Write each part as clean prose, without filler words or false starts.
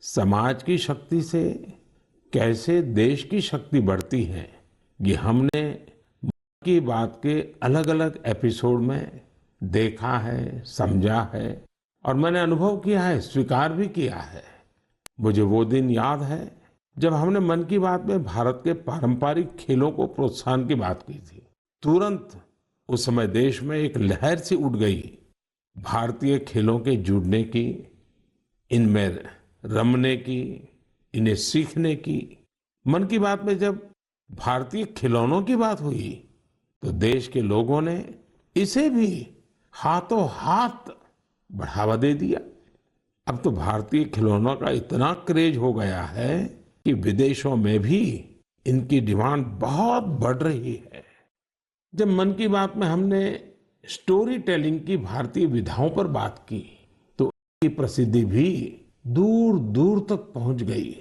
समाज की शक्ति से कैसे देश की शक्ति बढ़ती है, ये हमने मन की बात के अलग-अलग एपिसोड में देखा है, समझा है और मैंने अनुभव किया है, स्वीकार भी किया है। मुझे वो दिन याद है जब हमने मन की बात में भारत के पारंपरिक खेलों को प्रोत्साहन की बात की थी। तुरंत उस समय देश में एक लहर सी उठ गई भारतीय खेलों के जुड़ने की, इनमें रमने की, इन्हें सीखने की। मन की बात में जब भारतीय खिलौनों की बात हुई तो देश के लोगों ने इसे भी हाथों हाथ बढ़ावा दे दिया। अब तो भारतीय खिलौनों का इतना क्रेज हो गया है कि विदेशों में भी इनकी डिमांड बहुत बढ़ रही है। जब मन की बात में हमने स्टोरी टेलिंग की भारतीय विधाओं पर बात की तो इसकी प्रसिद्धि भी दूर दूर तक पहुंच गई।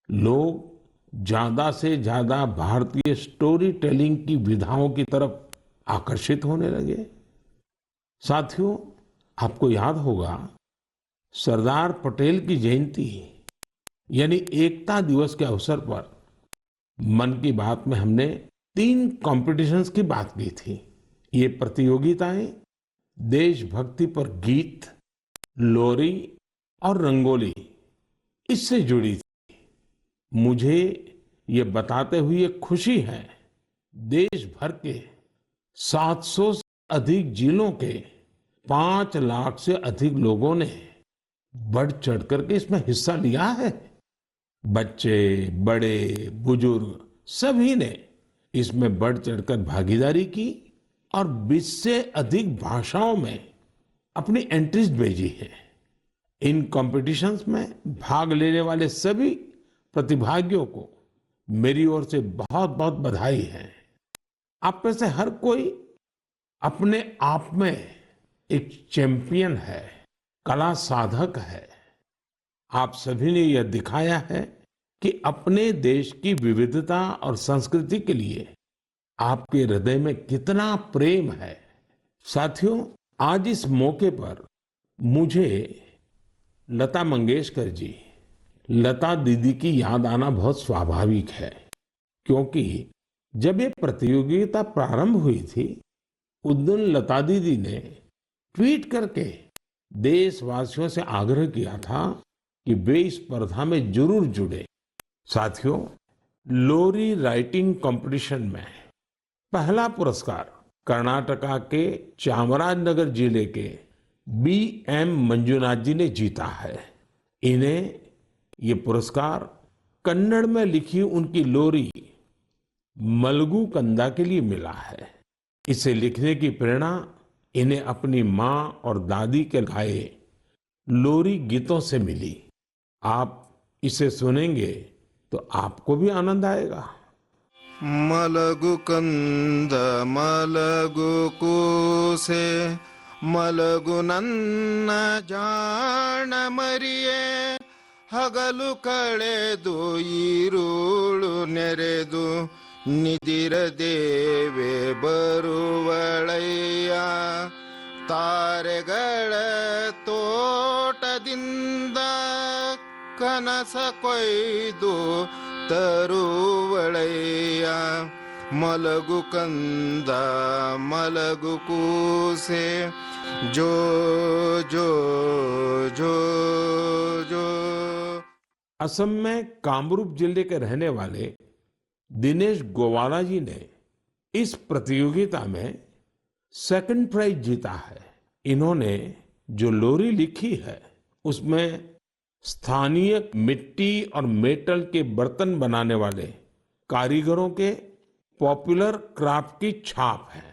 लोग ज्यादा से ज्यादा भारतीय स्टोरी टेलिंग की विधाओं की तरफ आकर्षित होने लगे। साथियों, आपको याद होगा सरदार पटेल की जयंती यानी एकता दिवस के अवसर पर मन की बात में हमने 3 कॉम्पिटिशन्स की बात की थी। ये प्रतियोगिताएं देशभक्ति पर गीत, लोरी और रंगोली इससे जुड़ी थी। मुझे ये बताते हुए खुशी है देश भर के 700 से अधिक जिलों के 5 लाख से अधिक लोगों ने बढ़ चढ़ करके इसमें हिस्सा लिया है। बच्चे, बड़े, बुजुर्ग सभी ने इसमें बढ़ चढ़कर भागीदारी की और 20 से अधिक भाषाओं में अपनी एंट्रीज भेजी है। इन कॉम्पिटिशन्स में भाग लेने वाले सभी प्रतिभागियों को मेरी ओर से बहुत बहुत बधाई है। आप में से हर कोई अपने आप में एक चैंपियन है, कला साधक है। आप सभी ने यह दिखाया है कि अपने देश की विविधता और संस्कृति के लिए आपके हृदय में कितना प्रेम है। साथियों, आज इस मौके पर मुझे लता मंगेशकर जी, लता दीदी की याद आना बहुत स्वाभाविक है, क्योंकि जब ये प्रतियोगिता प्रारंभ हुई थी उस दिन लता दीदी ने ट्वीट करके देशवासियों से आग्रह किया था कि वे इस स्पर्धा में जरूर जुड़े। साथियों, लोरी राइटिंग कंपटीशन में पहला पुरस्कार कर्नाटका के चामराजनगर जिले के B.M. मंजुनाथ जी ने जीता है। इन्हें ये पुरस्कार कन्नड़ में लिखी उनकी लोरी मलगू कंदा के लिए मिला है। इसे लिखने की प्रेरणा इन्हें अपनी माँ और दादी के गाए लोरी गीतों से मिली। आप इसे सुनेंगे तो आपको भी आनंद आएगा। मलगु कंद मलगु ಕೂಸೆ ಮಲಗು ನನ್ನ ಜಾಣ ಮರಿಯೇ ಹಗಲು ಕಳೆದು ಈರುಳು ನೆರೆದು ನಿದಿರದೇವೆ ಬರುವಳಯ್ಯ ತಾರೆಗಳ ತೋಟದಿಂದ ಕನಸ ಕೊಯ್ದು ತರುವಳಯ್ಯ ಮಲಗು ಕಂದ ಮಲಗು ಕೂಸೆ ಜೋ ಜೋ ಜೋ ಜೋ। असम में कामरूप जिले के रहने वाले दिनेश गोवाला जी ने इस प्रतियोगिता में सेकंड प्राइज जीता है। इन्होंने जो लोरी लिखी है उसमें स्थानीय मिट्टी और मेटल के बर्तन बनाने वाले कारीगरों के पॉपुलर क्राफ्ट की छाप है।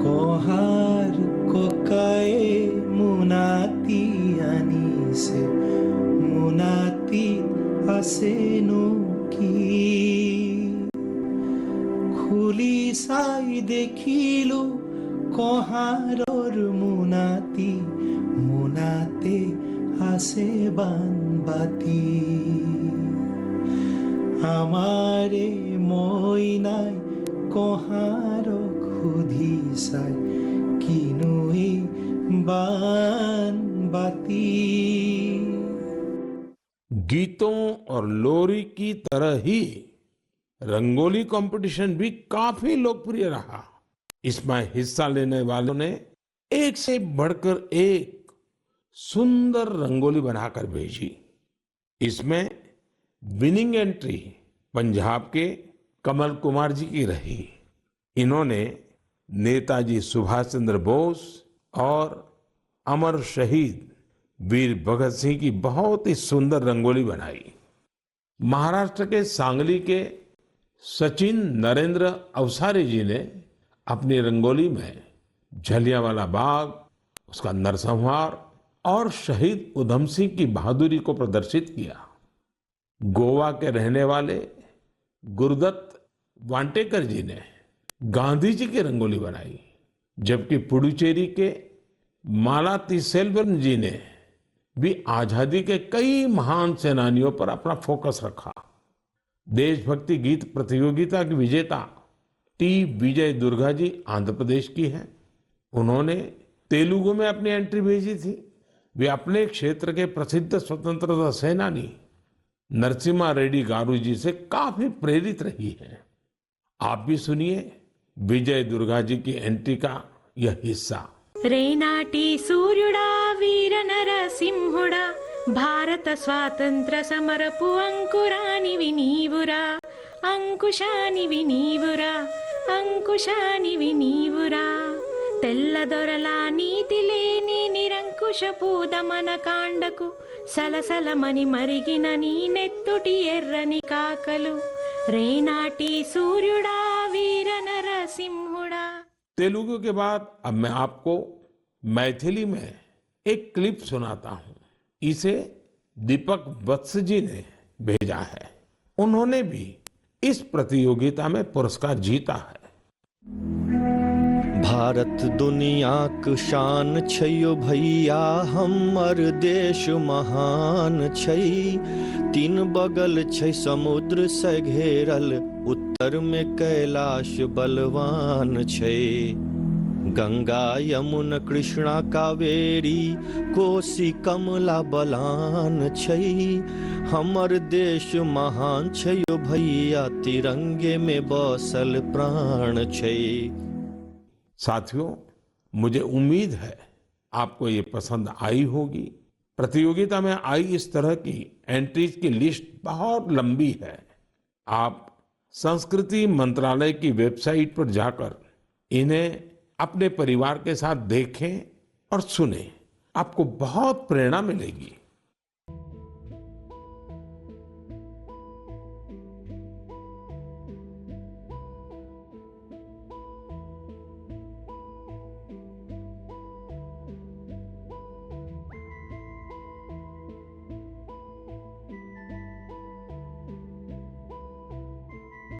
कोहार कोकाए मुनाती आनीसे मुनाती आसेनो की खुली साई देखिलो कोहारोर मुनाती मुनाते आसे बानबाती हमारे मोइनाय कोहारो खुदी साय किनुई बानबाती। गीतों और लोरी की तरह ही रंगोली कंपटीशन भी काफी लोकप्रिय रहा। इसमें हिस्सा लेने वालों ने एक से बढ़कर एक सुंदर रंगोली बनाकर भेजी। इसमें विनिंग एंट्री पंजाब के कमल कुमार जी की रही। इन्होंने नेताजी सुभाष चंद्र बोस और अमर शहीद वीर भगत सिंह की बहुत ही सुंदर रंगोली बनाई। महाराष्ट्र के सांगली के सचिन नरेंद्र अवसारी जी ने अपनी रंगोली में जलियांवाला बाग, उसका नरसंहार और शहीद उधम सिंह की बहादुरी को प्रदर्शित किया। गोवा के रहने वाले गुरुदत्त वांटेकर जी ने गांधी जी की रंगोली बनाई, जबकि पुडुचेरी के मालातिसेल्वन जी ने भी आजादी के कई महान सेनानियों पर अपना फोकस रखा। देशभक्ति गीत प्रतियोगिता की विजेता टी विजय दुर्गा जी आंध्र प्रदेश की हैं। उन्होंने तेलुगु में अपनी एंट्री भेजी थी। वे अपने क्षेत्र के प्रसिद्ध स्वतंत्रता सेनानी नरसिम्हा रेड्डी गारू जी से काफी प्रेरित रही है। आप भी सुनिए विजय दुर्गा जी की एंट्री का यह हिस्सा। రేనాటి సూర్యుడా వీర నరసింహుడా భారత స్వాతంత్ర సమరపు అంకురానివి నీవురా అంకుశానివి నీవురా అంకుశానివి నీవురా తెల్లదొరల నీతి లేని నిరంకుశపు దమన కాండకు సలసలమని మరిగిన నీ నెత్తుటి ఎర్రని కాకలు రేనాటి సూర్యుడా వీర నరసింహుడా। तेलुगु के बाद अब मैं आपको मैथिली में एक क्लिप सुनाता हूं। इसे दीपक वत्स जी ने भेजा है। उन्होंने भी इस प्रतियोगिता में पुरस्कार जीता है। भारत दुनियाक शान छैयो भैया, हमर देश महान छै। तीन बगल छै समुद्र से घेरल, उत्तर में कैलाश बलवान छै। गंगा यमुना कृष्णा कावेरी कोसी कमला बलान छै। हमर देश महान छैयो भैया, तिरंगे में बसल प्राण छै। साथियों, मुझे उम्मीद है आपको ये पसंद आई होगी। प्रतियोगिता में आई इस तरह की एंट्रीज की लिस्ट बहुत लंबी है। आप संस्कृति मंत्रालय की वेबसाइट पर जाकर इन्हें अपने परिवार के साथ देखें और सुनें। आपको बहुत प्रेरणा मिलेगी।